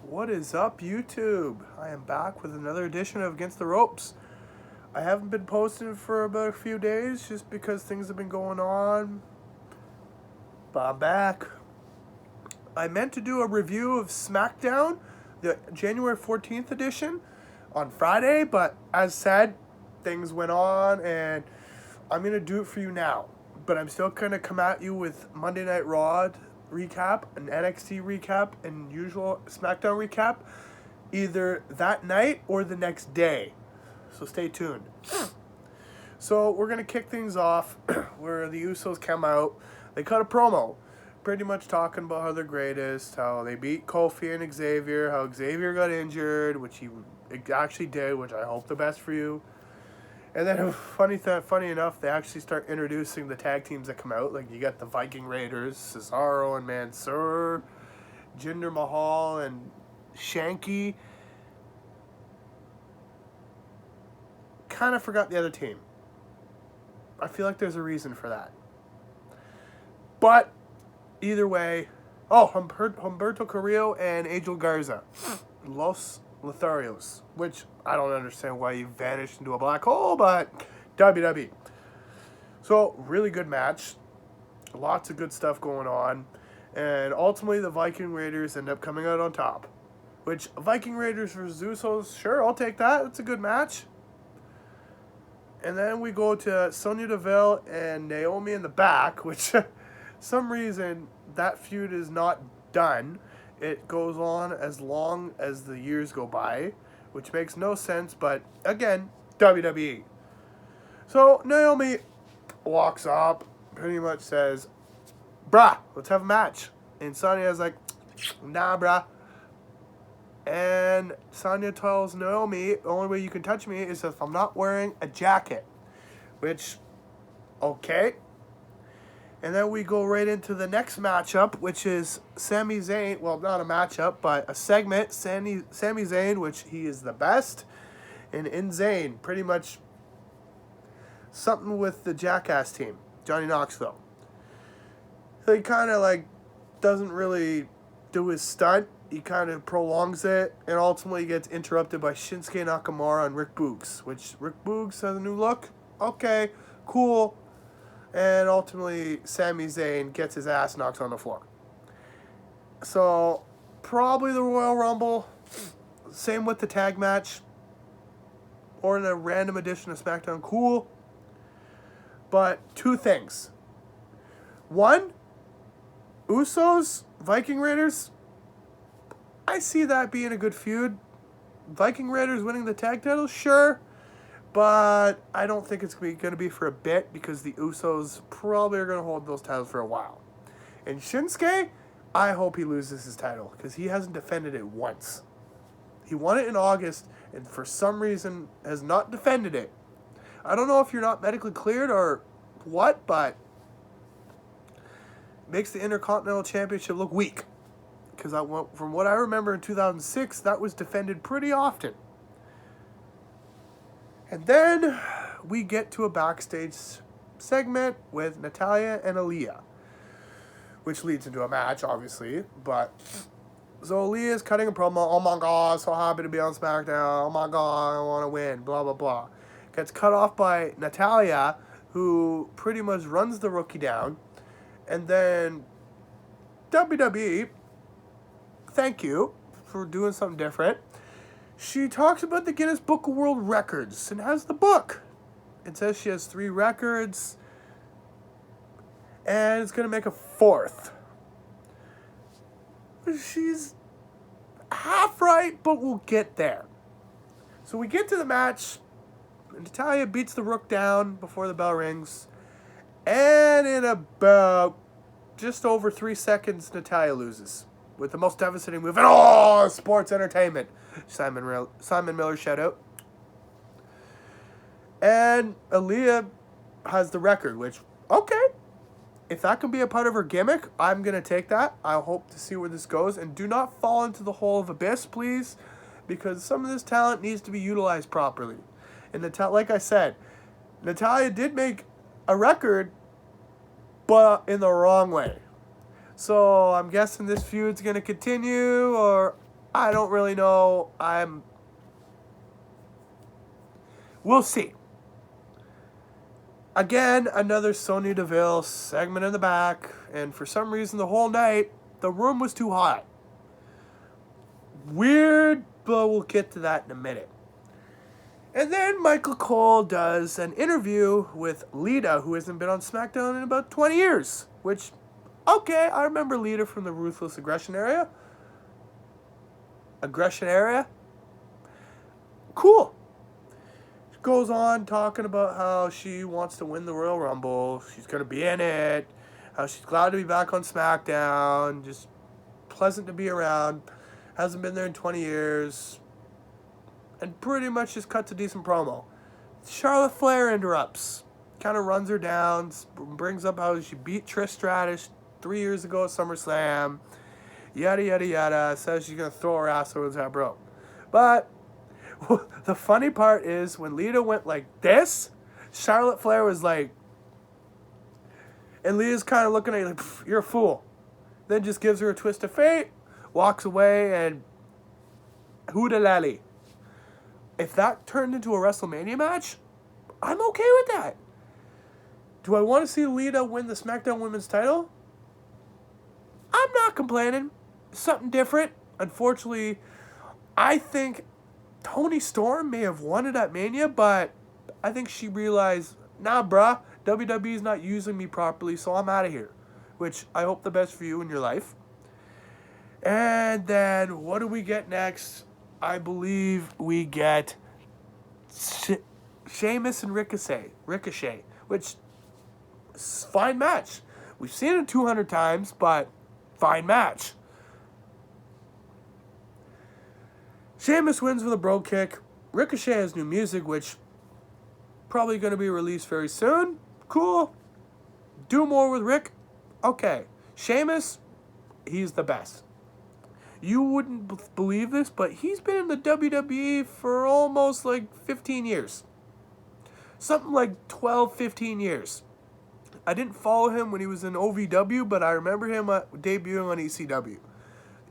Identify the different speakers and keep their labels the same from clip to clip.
Speaker 1: What is up, YouTube? I am back with another edition of Against the Ropes. I haven't been posting for about a few days just because things have been going on, but I'm back. I meant to do a review of Smackdown, the January 14th edition, on Friday, but as said, things went on and I'm going to do it for you now. But I'm still going to come at you with Monday Night Raw recap, an NXT recap, and usual SmackDown recap, either that night or the next day. So stay tuned. So we're going to kick things off where the Usos come out. They cut a promo, pretty much talking about how they're greatest, how they beat Kofi and Xavier, how Xavier got injured, which he actually did, which I hope the best for you. And then, funny enough, they actually start introducing the tag teams that come out. Like, you got the Viking Raiders, Cesaro and Mansoor, Jinder Mahal and Shanky. Kind of forgot the other team. I feel like there's a reason for that. But, either way... Oh, Humberto Carrillo and Angel Garza. Los Lotharios, which I don't understand why you vanished into a black hole, but WWE. So, really good match. Lots of good stuff going on. And ultimately, the Viking Raiders end up coming out on top. Which, Viking Raiders versus Usos, sure, I'll take that. It's a good match. And then we go to Sonya Deville and Naomi in the back, which, some reason, that feud is not done. It goes on as long as the years go by, which makes no sense, but again, WWE. So Naomi walks up, pretty much says, "Bruh, let's have a match." And Sonya's like, "Nah, bruh." And Sonya tells Naomi, the only way you can touch me is if I'm not wearing a jacket. Which, okay. And then we go right into the next matchup, which is Sami Zayn. Well, not a matchup, but a segment. Sami Zayn, which he is the best. And in Zayn, pretty much something with the Jackass team. Johnny Knoxville. So he kind of like doesn't really do his stunt. He kind of prolongs it. And ultimately gets interrupted by Shinsuke Nakamura and Rick Boogs. Which Rick Boogs has a new look. Okay, cool. And ultimately, Sami Zayn gets his ass knocked on the floor. So, probably the Royal Rumble. Same with the tag match. Or in a random edition of SmackDown. Cool. But, two things. One, Usos, Viking Raiders. I see that being a good feud. Viking Raiders winning the tag titles, sure. But I don't think it's going to be for a bit because the Usos probably are going to hold those titles for a while. And Shinsuke, I hope he loses his title because he hasn't defended it once. He won it in August and for some reason has not defended it. I don't know if you're not medically cleared or what, but it makes the Intercontinental Championship look weak. Because from what I remember in 2006, that was defended pretty often. And then we get to a backstage segment with Natalya and Aaliyah, which leads into a match, obviously. But so Aaliyah is cutting a promo. "Oh my God, so happy to be on SmackDown. Oh my God, I want to win. Blah blah blah." Gets cut off by Natalya, who pretty much runs the rookie down, and then WWE, thank you for doing something different. She talks about the Guinness Book of World Records and has the book. It says she has 3 records and it's going to make a 4th. She's half right, but we'll get there. So we get to the match. Natalya beats the Rook down before the bell rings. And in about just over 3 seconds, Natalya loses. With the most devastating move in all sports entertainment. Simon Miller, shout out. And Aaliyah has the record, which, okay. If that can be a part of her gimmick, I'm going to take that. I hope to see where this goes. And do not fall into the hole of abyss, please. Because some of this talent needs to be utilized properly. And like I said, Natalya did make a record, but in the wrong way. So I'm guessing this feud's going to continue, or I don't really know. We'll see. Again, another Sonya Deville segment in the back, and for some reason the whole night, the room was too hot. Weird, but we'll get to that in a minute. And then Michael Cole does an interview with Lita, who hasn't been on SmackDown in about 20 years. Which, okay, I remember Lita from the Ruthless Aggression area. Cool. She goes on talking about how she wants to win the Royal Rumble. She's going to be in it. How she's glad to be back on SmackDown. Just pleasant to be around. Hasn't been there in 20 years. And pretty much just cuts a decent promo. Charlotte Flair interrupts. Kind of runs her down. Brings up how she beat Trish Stratus 3 years ago at SummerSlam. Yada, yada, yada. Says she's going to throw her ass over the top rope. But the funny part is when Lita went like this, Charlotte Flair was like... And Lita's kind of looking at you like, you're a fool. Then just gives her a twist of fate. Walks away and... Hoodalali. If that turned into a WrestleMania match, I'm okay with that. Do I want to see Lita win the SmackDown Women's title? I'm not complaining. Something different. Unfortunately, I think Toni Storm may have won it at Mania, but I think she realized, nah, bruh, WWE's not using me properly, so I'm out of here. Which I hope the best for you in your life. And then, what do we get next? I believe we get Sheamus and Ricochet, which is a fine match. We've seen it 200 times, but fine match. Sheamus wins with a bro kick. Ricochet has new music, which probably going to be released very soon. Cool. Do more with Rick. Okay. Sheamus, he's the best. You wouldn't believe this, but he's been in the WWE for almost like 15 years. Something like 12, 15 years. I didn't follow him when he was in OVW, but I remember him debuting on ECW.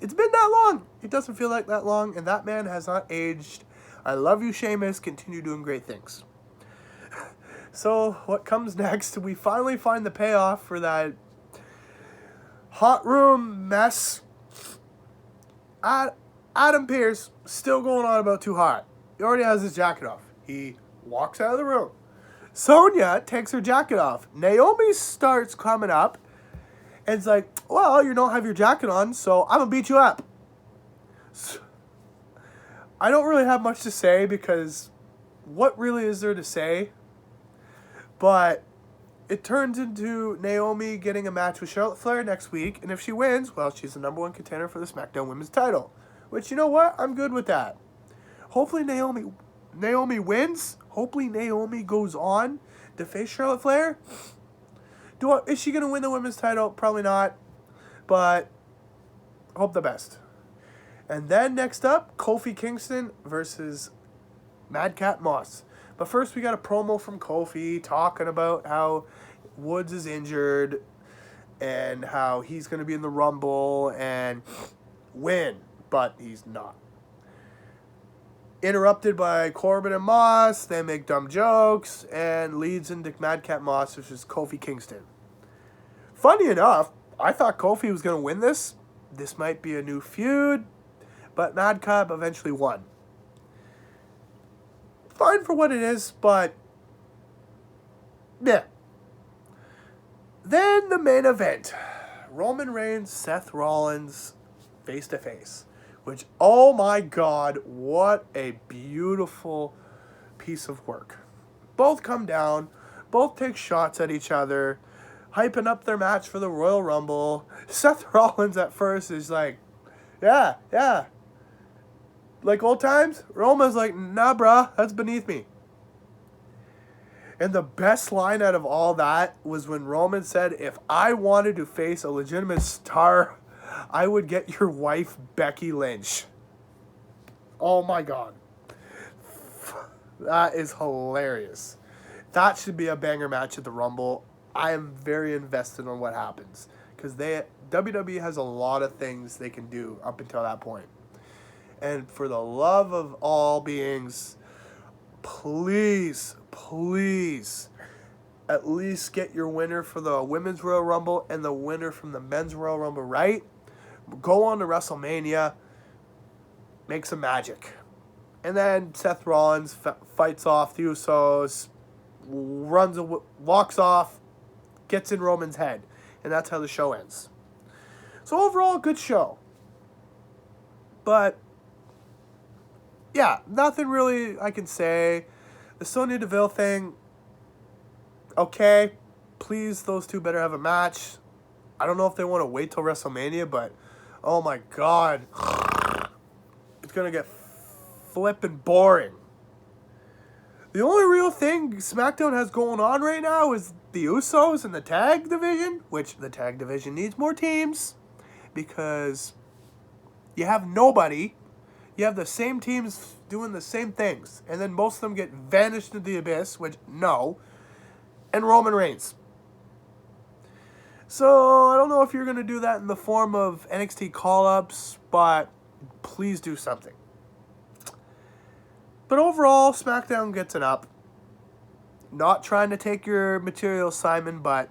Speaker 1: It's been that long. It doesn't feel like that long, and that man has not aged. I love you, Sheamus. Continue doing great things. So, what comes next? We finally find the payoff for that hot room mess. Adam Pearce still going on about too hot. He already has his jacket off. He walks out of the room. Sonya takes her jacket off. Naomi starts coming up and it's like, well, you don't have your jacket on, so I'm going to beat you up. So, I don't really have much to say because what really is there to say? But it turns into Naomi getting a match with Charlotte Flair next week, and if she wins, well, she's the number one contender for the SmackDown Women's title. Which, you know what? I'm good with that. Hopefully Naomi wins. Hopefully Naomi goes on to face Charlotte Flair. Is she going to win the women's title? Probably not. But hope the best. And then next up, Kofi Kingston versus Madcat Moss. But first, we got a promo from Kofi talking about how Woods is injured and how he's going to be in the Rumble and win, but he's not. Interrupted by Corbin and Moss, they make dumb jokes and leads into Madcat Moss versus Kofi Kingston. Funny enough, I thought Kofi was going to win this. This might be a new feud, but Madcap eventually won. Fine for what it is, but yeah. Then the main event. Roman Reigns, Seth Rollins, face-to-face. Which, oh my God, what a beautiful piece of work. Both come down, both take shots at each other, hyping up their match for the Royal Rumble. Seth Rollins at first is like, yeah. Like old times, Roman's like, nah, bruh, that's beneath me. And the best line out of all that was when Roman said, if I wanted to face a legitimate star, I would get your wife, Becky Lynch. Oh my God. That is hilarious. That should be a banger match at the Rumble. I am very invested on what happens. Because WWE has a lot of things they can do up until that point. And for the love of all beings, please, please, at least get your winner for the Women's Royal Rumble and the winner from the Men's Royal Rumble right. Go on to WrestleMania. Make some magic. And then Seth Rollins fights off the Usos, walks off, gets in Roman's head. And that's how the show ends. So overall, good show. But, yeah, nothing really I can say. The Sonya Deville thing, okay. Please, those two better have a match. I don't know if they want to wait till WrestleMania, but, oh my God. It's going to get flippin' boring. The only real thing SmackDown has going on right now is the Usos and the tag division, which the tag division needs more teams because you have nobody. You have the same teams doing the same things, and then most of them get vanished into the abyss, which, no, and Roman Reigns. So, I don't know if you're going to do that in the form of NXT call-ups, but please do something. But overall, SmackDown gets an up. Not trying to take your material, Simon, but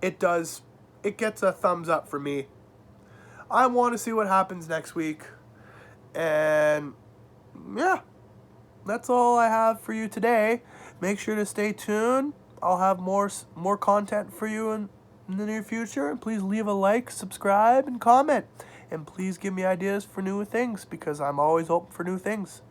Speaker 1: it does. It gets a thumbs up for me. I want to see what happens next week. And, yeah, that's all I have for you today. Make sure to stay tuned. I'll have more content for you in the near future. And please leave a like, subscribe, and comment. And please give me ideas for new things because I'm always open for new things.